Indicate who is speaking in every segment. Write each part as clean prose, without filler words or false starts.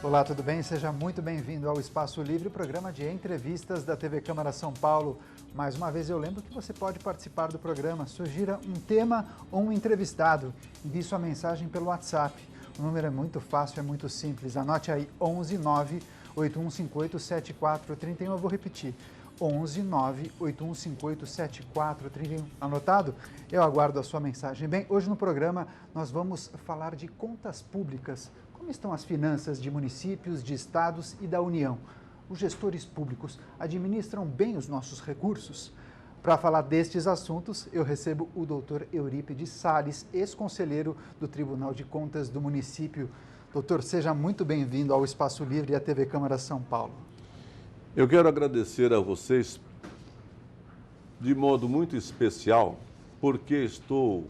Speaker 1: Olá, tudo bem? Seja muito bem-vindo ao Espaço Livre, programa de entrevistas da TV Câmara São Paulo. Mais uma vez eu lembro que você pode participar do programa, sugira um tema ou um entrevistado. Envie sua mensagem pelo WhatsApp. O número é muito fácil, é muito simples. Anote aí 11 9 8158 7431. Eu vou repetir. 11 9 8158 7431. Anotado? Eu aguardo a sua mensagem. Bem, hoje no programa nós vamos falar de contas públicas. Como estão as finanças de municípios, de estados e da União? Os gestores públicos administram bem os nossos recursos? Para falar destes assuntos, eu recebo o doutor Eurípides Salles, ex-conselheiro do Tribunal de Contas do município. Doutor, seja muito bem-vindo ao Espaço Livre e à TV Câmara São Paulo.
Speaker 2: Eu quero agradecer a vocês de modo muito especial, porque estou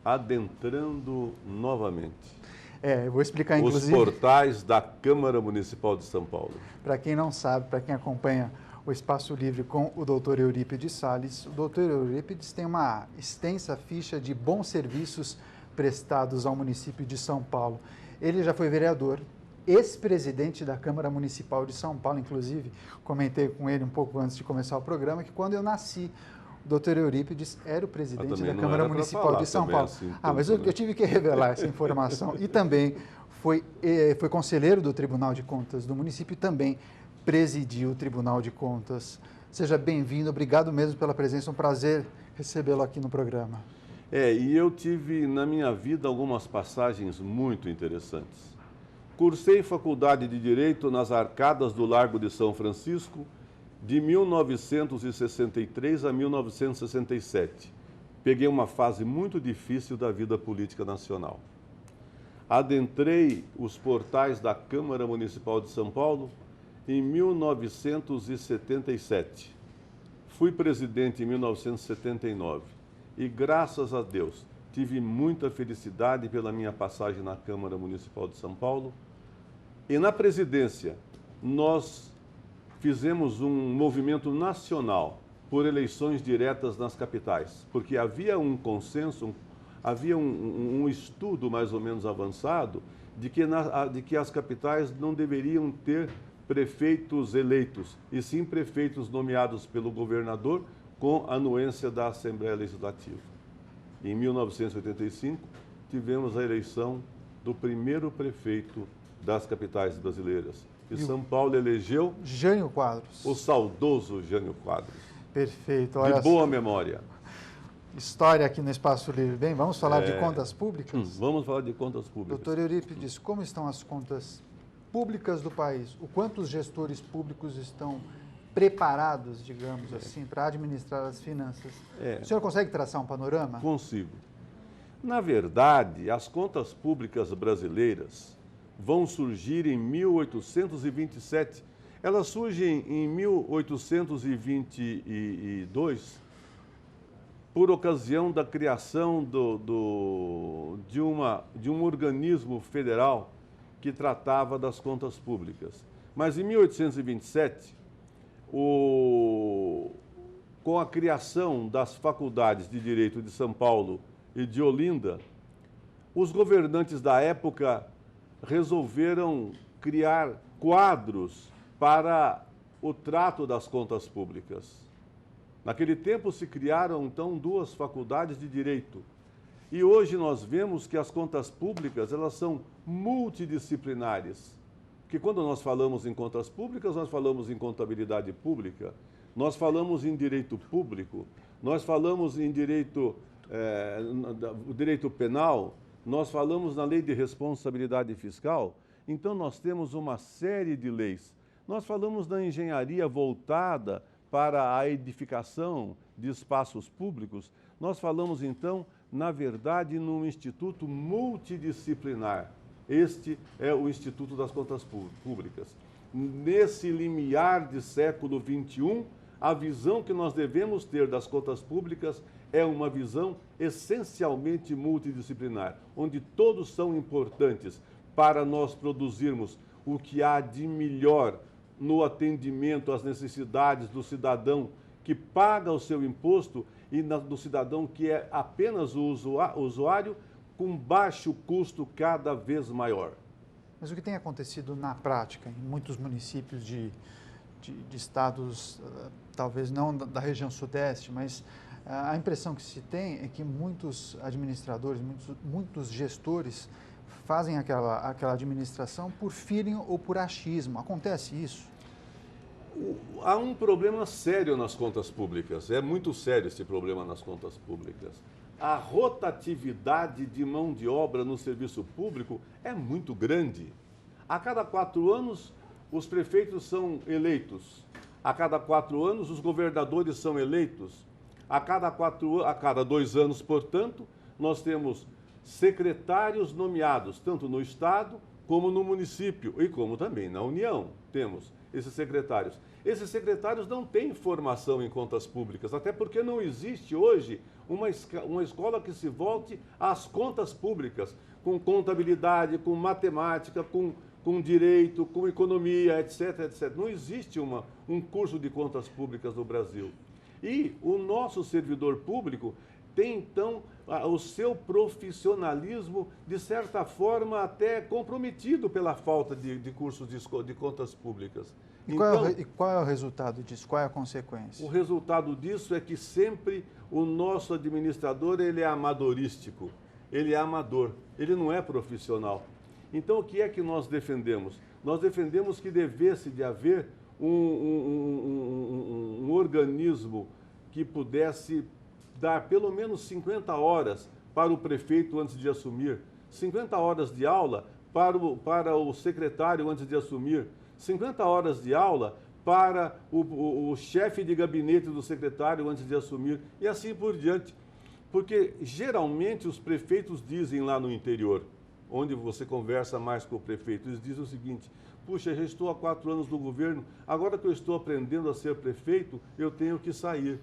Speaker 2: adentrando novamente
Speaker 1: eu vou explicar, inclusive,
Speaker 2: os portais da Câmara Municipal de São Paulo.
Speaker 1: Para quem não sabe, para quem acompanha o Espaço Livre com o doutor Eurípides Salles, o doutor Eurípides tem uma extensa ficha de bons serviços prestados ao município de São Paulo. Ele já foi vereador, ex-presidente da Câmara Municipal de São Paulo, inclusive, comentei com ele um pouco antes de começar o programa, que quando eu nasci, o doutor Eurípides era o presidente da Câmara Municipal de São Paulo.
Speaker 2: Assim,
Speaker 1: mas eu tive que revelar essa informação. E também foi conselheiro do Tribunal de Contas do município e também presidiu o Tribunal de Contas. Seja bem-vindo, obrigado mesmo pela presença, é um prazer recebê-lo aqui no programa.
Speaker 2: E eu tive na minha vida algumas passagens muito interessantes. Cursei faculdade de Direito nas Arcadas do Largo de São Francisco, de 1963 a 1967. Peguei uma fase muito difícil da vida política nacional. Adentrei os portais da Câmara Municipal de São Paulo em 1977. Fui presidente em 1979 e, graças a Deus, tive muita felicidade pela minha passagem na Câmara Municipal de São Paulo. E na presidência, nós fizemos um movimento nacional por eleições diretas nas capitais, porque havia um consenso, havia um estudo mais ou menos avançado de que as capitais não deveriam ter prefeitos eleitos, e sim prefeitos nomeados pelo governador com anuência da Assembleia Legislativa. Em 1985, tivemos a eleição do primeiro prefeito das capitais brasileiras. E São Paulo elegeu
Speaker 1: Jânio Quadros.
Speaker 2: O saudoso Jânio Quadros.
Speaker 1: Perfeito. Olha,
Speaker 2: de boa memória.
Speaker 1: História aqui no Espaço Livre. Bem, vamos falar de contas públicas?
Speaker 2: Vamos falar de contas públicas.
Speaker 1: Doutor Eurípides, como estão as contas públicas do país? O quanto os gestores públicos estão preparados, digamos assim, para administrar as finanças? O senhor consegue traçar um panorama?
Speaker 2: Consigo. Na verdade, as contas públicas brasileiras vão surgir em 1827. Elas surgem em 1822 por ocasião da criação de um organismo federal que tratava das contas públicas. Mas em 1827, com a criação das faculdades de Direito de São Paulo e de Olinda, os governantes da época resolveram criar quadros para o trato das contas públicas. Naquele tempo se criaram, então, duas faculdades de Direito. E hoje nós vemos que as contas públicas, elas são multidisciplinares. Porque quando nós falamos em contas públicas, nós falamos em contabilidade pública, nós falamos em direito público, nós falamos em direito penal, nós falamos na lei de responsabilidade fiscal. Então nós temos uma série de leis. Nós falamos da engenharia voltada para a edificação de espaços públicos. Nós falamos então, na verdade, num instituto multidisciplinar. Este é o Instituto das Contas Públicas. Nesse limiar de século XXI, a visão que nós devemos ter das contas públicas é uma visão essencialmente multidisciplinar, onde todos são importantes para nós produzirmos o que há de melhor no atendimento às necessidades do cidadão que paga o seu imposto e do cidadão que é apenas o usuário com baixo custo cada vez maior.
Speaker 1: Mas o que tem acontecido na prática em muitos municípios de estados, talvez não da região sudeste, mas a impressão que se tem é que muitos administradores, muitos gestores fazem aquela administração por feeling ou por achismo. Acontece isso?
Speaker 2: Há um problema sério nas contas públicas, é muito sério esse problema nas contas públicas. A rotatividade de mão de obra no serviço público é muito grande. A cada 4 anos, os prefeitos são eleitos. A cada 4 anos, os governadores são eleitos. A cada 2 anos, portanto, nós temos secretários nomeados, tanto no Estado como no município e como também na União. Temos esses secretários. Esses secretários não têm formação em contas públicas, até porque não existe hoje uma escola que se volte às contas públicas, com contabilidade, com matemática, com direito, com economia, etc, etc. Não existe um curso de contas públicas no Brasil. E o nosso servidor público tem, então, o seu profissionalismo, de certa forma, até comprometido pela falta de cursos de contas públicas.
Speaker 1: E qual é o resultado disso? Qual é a consequência?
Speaker 2: O resultado disso é que sempre o nosso administrador ele é amadorístico, ele é amador, ele não é profissional. Então, o que é que nós defendemos? Nós defendemos que devesse de haver um organismo que pudesse dar pelo menos 50 horas para o prefeito antes de assumir, 50 horas de aula para o secretário antes de assumir, 50 horas de aula para o chefe de gabinete do secretário antes de assumir, e assim por diante. Porque geralmente os prefeitos dizem lá no interior, onde você conversa mais com o prefeito, eles dizem o seguinte: puxa, já estou há 4 anos no governo, agora que eu estou aprendendo a ser prefeito, eu tenho que sair.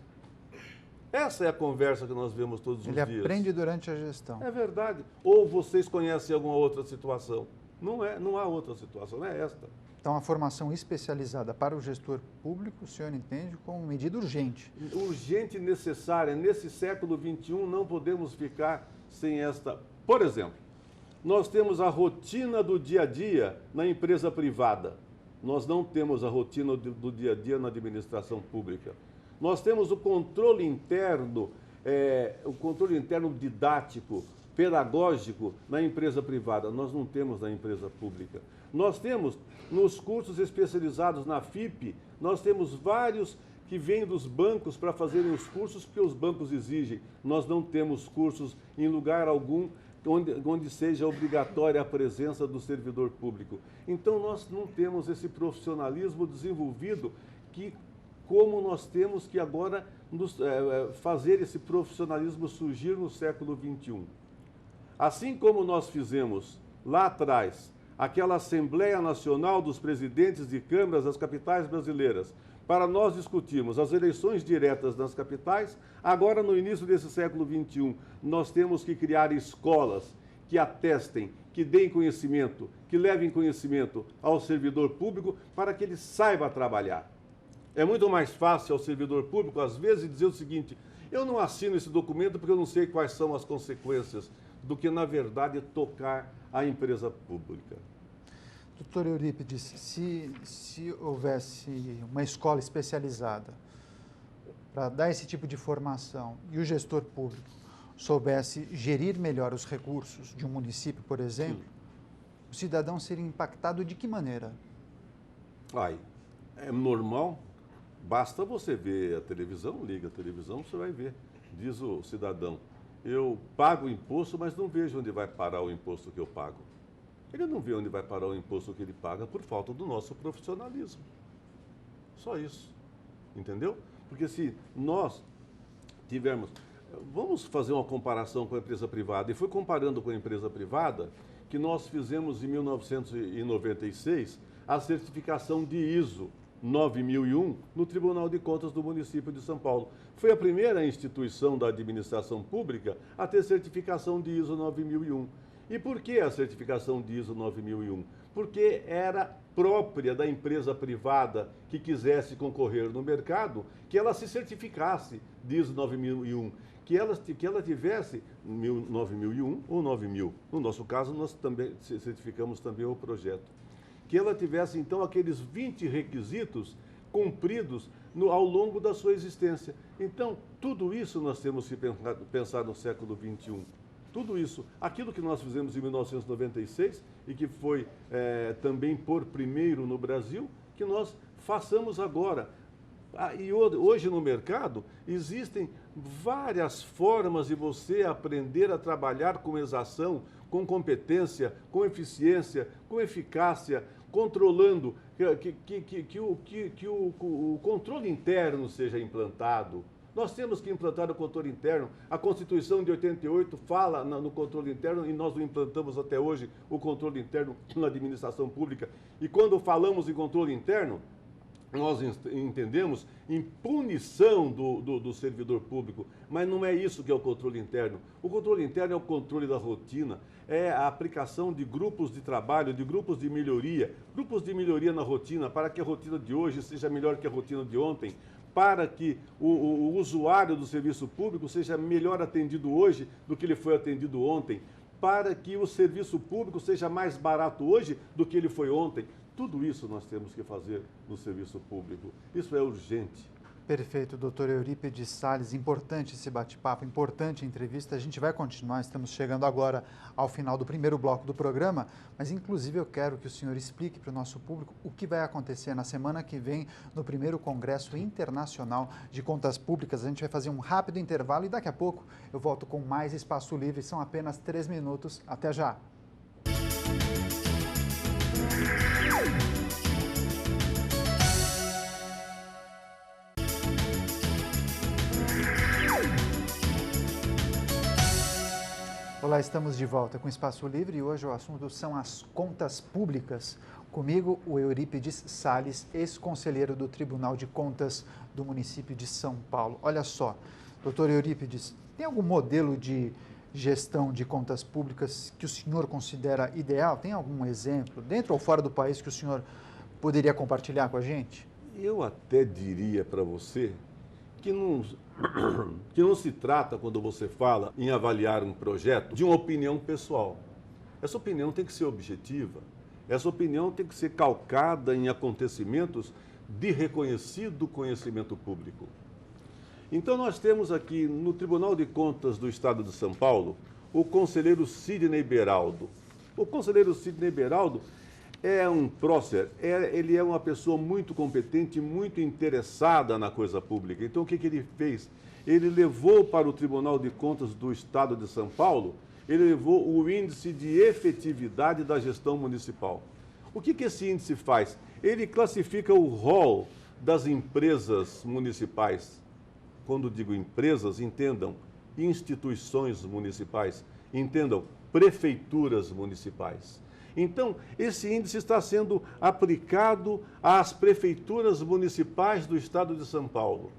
Speaker 2: Essa é a conversa que nós vemos todos os dias.
Speaker 1: Ele aprende durante a gestão.
Speaker 2: É verdade. Ou vocês conhecem alguma outra situação? Não há outra situação, é esta.
Speaker 1: Então, a formação especializada para o gestor público, o senhor entende como medida urgente?
Speaker 2: Urgente e necessária. Nesse século XXI, não podemos ficar sem esta. Por exemplo, nós temos a rotina do dia a dia na empresa privada. Nós não temos a rotina do dia a dia na administração pública. Nós temos o controle interno didático, pedagógico na empresa privada. Nós não temos na empresa pública. Nós temos, nos cursos especializados na FIP, nós temos vários que vêm dos bancos para fazerem os cursos porque os bancos exigem. Nós não temos cursos em lugar algum onde seja obrigatória a presença do servidor público. Então, nós não temos esse profissionalismo desenvolvido como nós temos que agora fazer esse profissionalismo surgir no século XXI. Assim como nós fizemos lá atrás aquela Assembleia Nacional dos Presidentes de Câmaras das capitais brasileiras, para nós discutirmos as eleições diretas nas capitais, agora no início desse século XXI, nós temos que criar escolas que atestem, que deem conhecimento, que levem conhecimento ao servidor público para que ele saiba trabalhar. É muito mais fácil ao servidor público, às vezes, dizer o seguinte: eu não assino esse documento porque eu não sei quais são as consequências, do que, na verdade, tocar a empresa pública.
Speaker 1: Doutor Eurípides, se houvesse uma escola especializada para dar esse tipo de formação e o gestor público soubesse gerir melhor os recursos de um município, por exemplo, o cidadão seria impactado de que maneira?
Speaker 2: É normal, basta você ver a televisão, liga a televisão, você vai ver. Diz o cidadão: eu pago o imposto, mas não vejo onde vai parar o imposto que eu pago. Ele não vê onde vai parar o imposto que ele paga por falta do nosso profissionalismo. Só isso. Entendeu? Porque se nós tivermos... Vamos fazer uma comparação com a empresa privada. E foi comparando com a empresa privada que nós fizemos em 1996 a certificação de ISO 9001 no Tribunal de Contas do município de São Paulo. Foi a primeira instituição da administração pública a ter certificação de ISO 9001. E por que a certificação de ISO 9001? Porque era própria da empresa privada que quisesse concorrer no mercado, que ela se certificasse de ISO 9001, que ela tivesse 9.001 ou 9.000. No nosso caso, nós também certificamos também o projeto. Que ela tivesse, então, aqueles 20 requisitos cumpridos ao longo da sua existência. Então, tudo isso nós temos que pensar no século XXI. Tudo isso, aquilo que nós fizemos em 1996 e que foi também por primeiro no Brasil, que nós façamos agora. E hoje no mercado existem várias formas de você aprender a trabalhar com exação, com competência, com eficiência, com eficácia, controlando que o controle interno seja implantado. Nós temos que implantar o controle interno. A Constituição de 88 fala no controle interno e nós não implantamos até hoje o controle interno na administração pública. E quando falamos em controle interno, nós entendemos em punição do servidor público, mas não é isso que é o controle interno. O controle interno é o controle da rotina, é a aplicação de grupos de trabalho, de grupos de melhoria na rotina, para que a rotina de hoje seja melhor que a rotina de ontem, para que o usuário do serviço público seja melhor atendido hoje do que ele foi atendido ontem, para que o serviço público seja mais barato hoje do que ele foi ontem. Tudo isso nós temos que fazer no serviço público. Isso é urgente.
Speaker 1: Perfeito, doutor Eurípides Salles. Importante esse bate-papo, importante a entrevista. A gente vai continuar, estamos chegando agora ao final do primeiro bloco do programa, mas inclusive eu quero que o senhor explique para o nosso público o que vai acontecer na semana que vem no primeiro Congresso Internacional de Contas Públicas. A gente vai fazer um rápido intervalo e daqui a pouco eu volto com mais Espaço Livre. São apenas 3 minutos. Até já! Olá, estamos de volta com Espaço Livre e hoje o assunto são as contas públicas. Comigo, o Eurípides Salles, ex-conselheiro do Tribunal de Contas do município de São Paulo. Olha só, doutor Eurípides, tem algum modelo de gestão de contas públicas que o senhor considera ideal? Tem algum exemplo, dentro ou fora do país, que o senhor poderia compartilhar com a gente?
Speaker 2: Eu até diria para você que não se trata, quando você fala em avaliar um projeto, de uma opinião pessoal. Essa opinião tem que ser objetiva, essa opinião tem que ser calcada em acontecimentos de reconhecido conhecimento público. Então nós temos aqui no Tribunal de Contas do Estado de São Paulo o conselheiro Sidney Beraldo. O conselheiro Sidney Beraldo é um prócer, ele é uma pessoa muito competente, muito interessada na coisa pública. Então, o que ele fez? Ele levou para o Tribunal de Contas do Estado de São Paulo, ele levou o índice de efetividade da gestão municipal. O que esse índice faz? Ele classifica o rol das empresas municipais. Quando digo empresas, entendam instituições municipais, entendam prefeituras municipais. Então, esse índice está sendo aplicado às prefeituras municipais do Estado de São Paulo.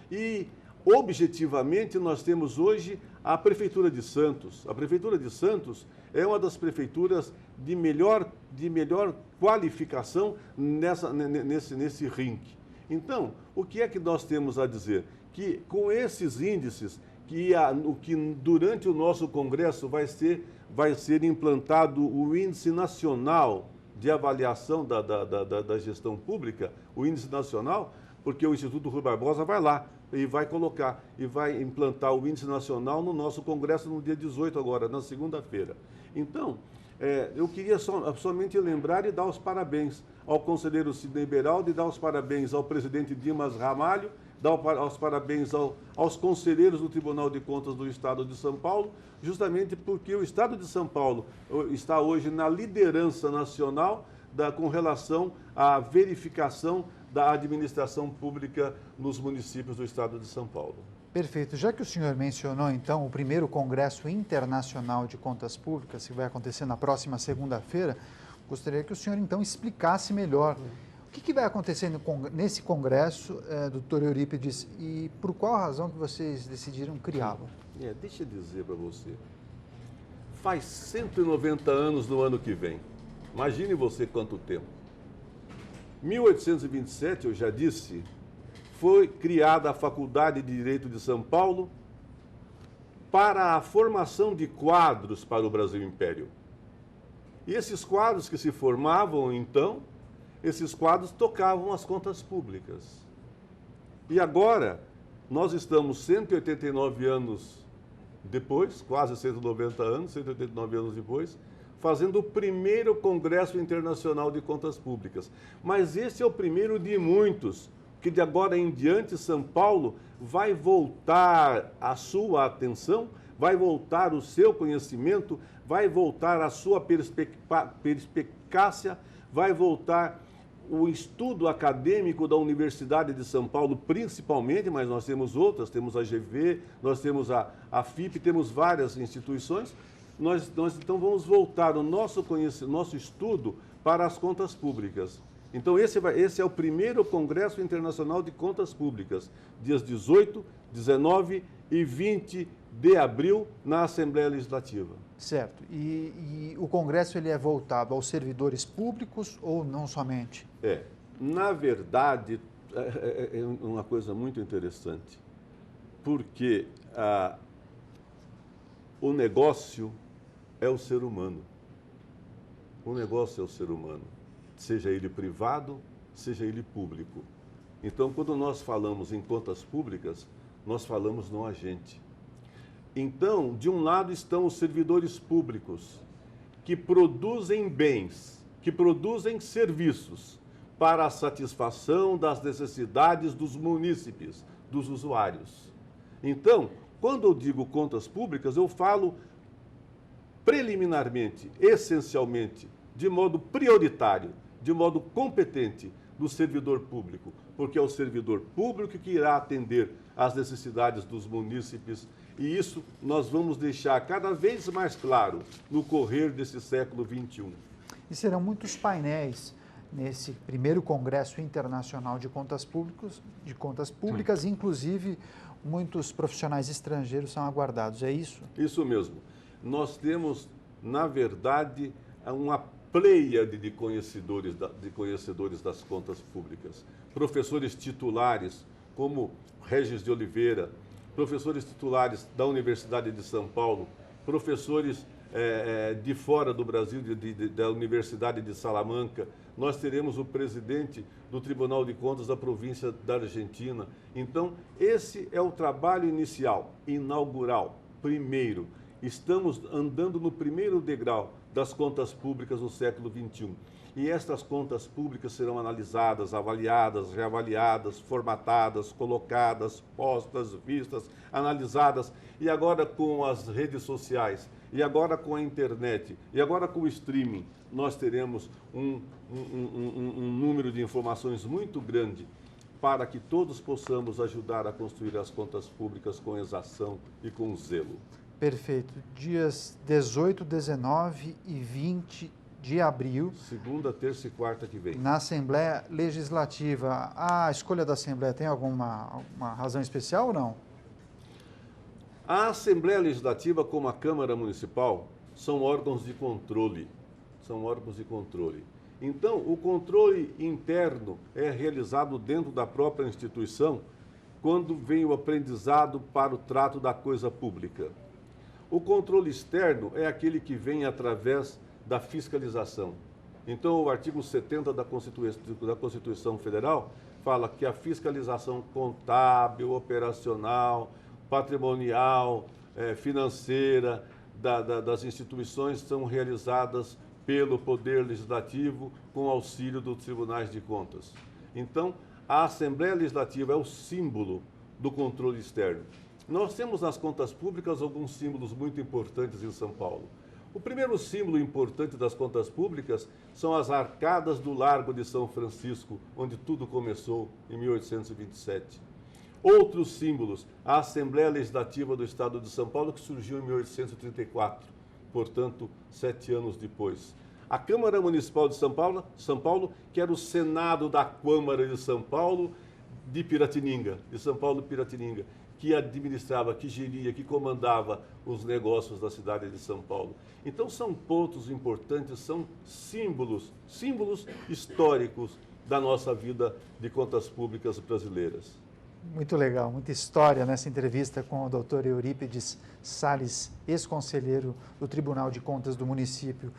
Speaker 2: E, objetivamente, nós temos hoje a Prefeitura de Santos. A Prefeitura de Santos é uma das prefeituras de melhor qualificação nesse ranking. Então, o que é que nós temos a dizer? Que com esses índices, que durante o nosso congresso vai ser implantado o Índice Nacional de Avaliação da Gestão Pública, o Índice Nacional, porque o Instituto Rui Barbosa vai lá e vai colocar, e vai implantar o Índice Nacional no nosso congresso no dia 18 agora, na segunda-feira. Então, eu queria somente lembrar e dar os parabéns ao conselheiro Sidney Beraldo e dar os parabéns ao presidente Dimas Ramalho, dar os parabéns aos conselheiros do Tribunal de Contas do Estado de São Paulo, justamente porque o Estado de São Paulo está hoje na liderança nacional com relação à verificação da administração pública nos municípios do Estado de São Paulo.
Speaker 1: Perfeito. Já que o senhor mencionou, então, o primeiro Congresso Internacional de Contas Públicas, que vai acontecer na próxima segunda-feira, gostaria que o senhor, então, explicasse melhor o que vai acontecer nesse congresso, doutor Eurípides, e por qual razão que vocês decidiram criá-lo?
Speaker 2: Deixa eu dizer para você, faz 190 anos no ano que vem. Imagine você quanto tempo. 1827, eu já disse, foi criada a Faculdade de Direito de São Paulo, para a formação de quadros para o Brasil Império. E esses quadros que se formavam, então, esses quadros tocavam as contas públicas. E agora, nós estamos 189 anos depois, quase 190 anos, 189 anos depois, fazendo o primeiro Congresso Internacional de Contas Públicas. Mas esse é o primeiro de muitos, que de agora em diante São Paulo vai voltar a sua atenção, vai voltar o seu conhecimento, vai voltar a sua perspicácia, vai voltar o estudo acadêmico da Universidade de São Paulo, principalmente, mas nós temos outras, temos a GV, nós temos a FIP, temos várias instituições. Nós então vamos voltar o nosso estudo para as contas públicas. Então esse é o primeiro Congresso Internacional de Contas Públicas, dias 18, 19 e 20 de abril, na Assembleia Legislativa.
Speaker 1: Certo. E o Congresso ele é voltado aos servidores públicos ou não somente?
Speaker 2: Na verdade, é uma coisa muito interessante, porque o negócio é o ser humano. O negócio é o ser humano, seja ele privado, seja ele público. Então, quando nós falamos em contas públicas, nós falamos no agente. Então, de um lado estão os servidores públicos, que produzem bens, que produzem serviços para a satisfação das necessidades dos munícipes, dos usuários. Então, quando eu digo contas públicas, eu falo preliminarmente, essencialmente, de modo prioritário, de modo competente, do servidor público, porque é o servidor público que irá atender às necessidades dos munícipes, e isso nós vamos deixar cada vez mais claro no correr desse século XXI.
Speaker 1: E serão muitos painéis nesse primeiro Congresso Internacional de Contas Públicas, inclusive muitos profissionais estrangeiros são aguardados, é isso?
Speaker 2: Isso mesmo. Nós temos, na verdade, uma pleiade de conhecedores das contas públicas. Professores titulares, como Regis de Oliveira, professores titulares da Universidade de São Paulo, professores de fora do Brasil, da Universidade de Salamanca. Nós teremos o presidente do Tribunal de Contas da província da Argentina. Então, esse é o trabalho inicial, inaugural, primeiro. Estamos andando no primeiro degrau das contas públicas do século XXI. E estas contas públicas serão analisadas, avaliadas, reavaliadas, formatadas, colocadas, postas, vistas, analisadas. E agora com as redes sociais, e agora com a internet, e agora com o streaming, nós teremos um número de informações muito grande para que todos possamos ajudar a construir as contas públicas com exação e com zelo.
Speaker 1: Perfeito. Dias 18, 19 e 20 de abril.
Speaker 2: Segunda, terça e quarta que vem.
Speaker 1: Na Assembleia Legislativa. A escolha da Assembleia tem alguma razão especial ou não?
Speaker 2: A Assembleia Legislativa, como a Câmara Municipal, são órgãos de controle. São órgãos de controle. Então, o controle interno é realizado dentro da própria instituição quando vem o aprendizado para o trato da coisa pública. O controle externo é aquele que vem através da fiscalização. Então, o artigo 70 da Constituição Federal fala que a fiscalização contábil, operacional, patrimonial, financeira das instituições são realizadas pelo Poder Legislativo com auxílio dos Tribunais de Contas. Então, a Assembleia Legislativa é o símbolo do controle externo. Nós temos nas contas públicas alguns símbolos muito importantes em São Paulo. O primeiro símbolo importante das contas públicas são as arcadas do Largo de São Francisco, onde tudo começou em 1827. Outros símbolos, a Assembleia Legislativa do Estado de São Paulo, que surgiu em 1834, portanto, 7 anos depois. A Câmara Municipal de São Paulo, que era o Senado da Câmara de São Paulo de Piratininga, de São Paulo Piratininga, que administrava, que geria, que comandava os negócios da cidade de São Paulo. Então, são pontos importantes, são símbolos históricos da nossa vida de contas públicas brasileiras.
Speaker 1: Muito legal, muita história nessa entrevista com o doutor Eurípides Salles, ex-conselheiro do Tribunal de Contas do município.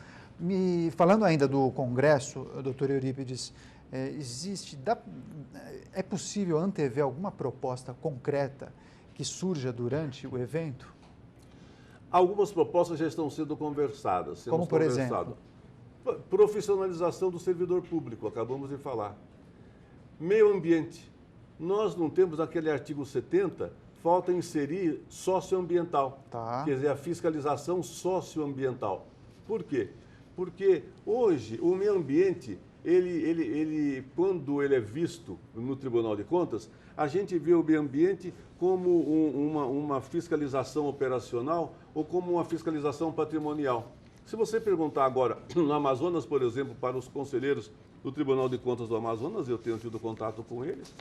Speaker 1: Falando ainda do Congresso, doutor Eurípides, é possível antever alguma proposta concreta que surja durante o evento?
Speaker 2: Algumas propostas já estão sendo conversadas.
Speaker 1: Como, por exemplo?
Speaker 2: Profissionalização do servidor público, acabamos de falar. Meio ambiente. Nós não temos naquele artigo 70, falta inserir socioambiental, quer dizer, a fiscalização socioambiental. Por quê? Porque hoje o meio ambiente, quando ele é visto no Tribunal de Contas, a gente vê o meio ambiente como uma fiscalização operacional ou como uma fiscalização patrimonial. Se você perguntar agora no Amazonas, por exemplo, para os conselheiros do Tribunal de Contas do Amazonas, eu tenho tido contato com eles,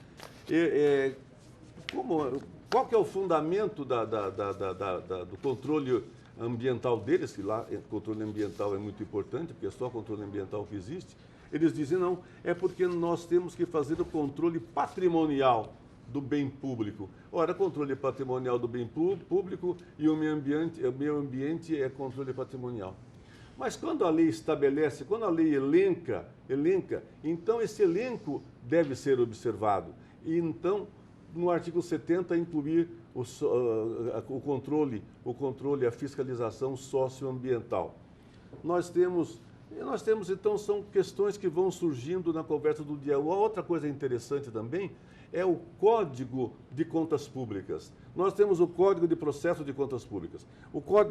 Speaker 2: qual que é o fundamento do controle ambiental deles, que lá o controle ambiental é muito importante, porque é só o controle ambiental que existe. Eles dizem, não, é porque nós temos que fazer o controle patrimonial do bem público. Ora, controle patrimonial do bem público e o meio ambiente é controle patrimonial. Mas quando a lei estabelece, quando a lei elenca, então esse elenco deve ser observado. E então, no artigo 70, incluir o controle, a fiscalização socioambiental. Nós temos, então, são questões que vão surgindo na conversa do dia. Uma outra coisa interessante também é o Código de Contas Públicas. Nós temos o Código de Processo de Contas Públicas.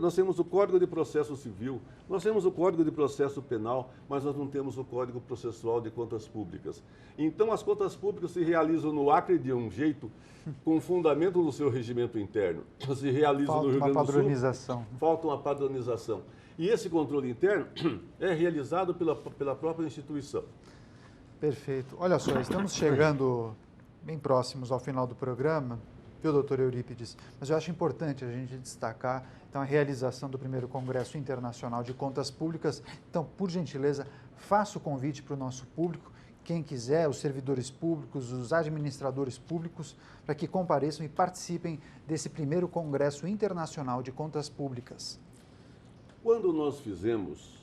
Speaker 2: Nós temos o Código de Processo Civil, nós temos o Código de Processo Penal, mas nós não temos o Código Processual de Contas Públicas. Então, as contas públicas se realizam no Acre de um jeito, com fundamento no seu regimento interno. Se realizam no Rio Grande do Sul. Falta uma padronização. E esse controle interno é realizado pela própria instituição.
Speaker 1: Perfeito. Olha só, estamos chegando bem próximos ao final do programa, viu, doutor Eurípides? Mas eu acho importante a gente destacar então, a realização do primeiro Congresso Internacional de Contas Públicas. Então, por gentileza, faça o convite para o nosso público, quem quiser, os servidores públicos, os administradores públicos, para que compareçam e participem desse primeiro Congresso Internacional de Contas Públicas.
Speaker 2: Quando nós fizemos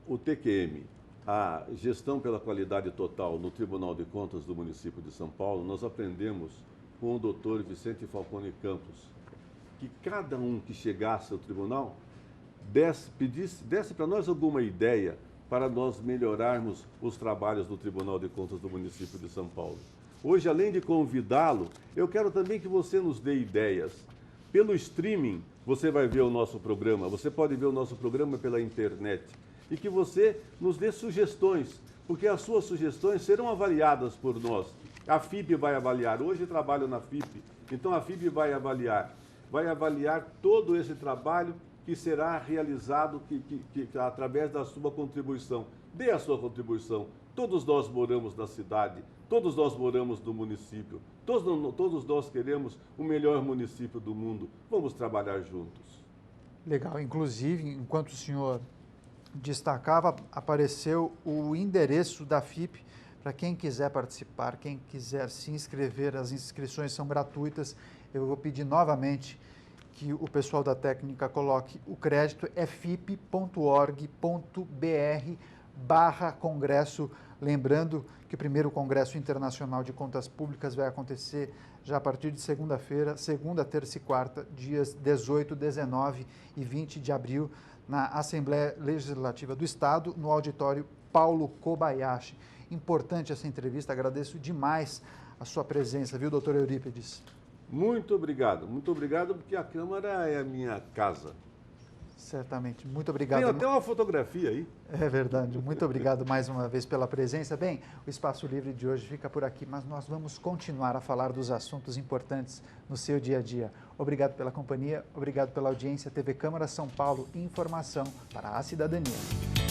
Speaker 2: o TQM, a gestão pela qualidade total no Tribunal de Contas do município de São Paulo, nós aprendemos com o doutor Vicente Falcone Campos que cada um que chegasse ao tribunal desse para nós alguma ideia para nós melhorarmos os trabalhos do Tribunal de Contas do município de São Paulo. Hoje, além de convidá-lo, eu quero também que você nos dê ideias. Pelo streaming, você vai ver o nosso programa, você pode ver o nosso programa pela internet. E que você nos dê sugestões, porque as suas sugestões serão avaliadas por nós. A FIP vai avaliar, hoje trabalho na FIP, então a FIP vai avaliar todo esse trabalho que será realizado através da sua contribuição. Dê a sua contribuição. Todos nós moramos na cidade, todos nós moramos no município, todos nós queremos o melhor município do mundo. Vamos trabalhar juntos.
Speaker 1: Legal, inclusive, enquanto o senhor destacava, apareceu o endereço da FIP para quem quiser participar, quem quiser se inscrever, as inscrições são gratuitas. Eu vou pedir novamente que o pessoal da técnica coloque o crédito, é fip.org.br/congresso. Lembrando que o primeiro Congresso Internacional de Contas Públicas vai acontecer já a partir de segunda-feira, segunda, terça e quarta, dias 18, 19 e 20 de abril, na Assembleia Legislativa do Estado, no auditório Paulo Kobayashi. Importante essa entrevista, agradeço demais a sua presença, viu, doutor Eurípides?
Speaker 2: Muito obrigado, porque a Câmara é a minha casa.
Speaker 1: Certamente, muito obrigado.
Speaker 2: Tem até uma fotografia aí.
Speaker 1: É verdade, muito obrigado mais uma vez pela presença. Bem, o Espaço Livre de hoje fica por aqui, mas nós vamos continuar a falar dos assuntos importantes no seu dia a dia. Obrigado pela companhia, obrigado pela audiência. TV Câmara São Paulo, informação para a cidadania.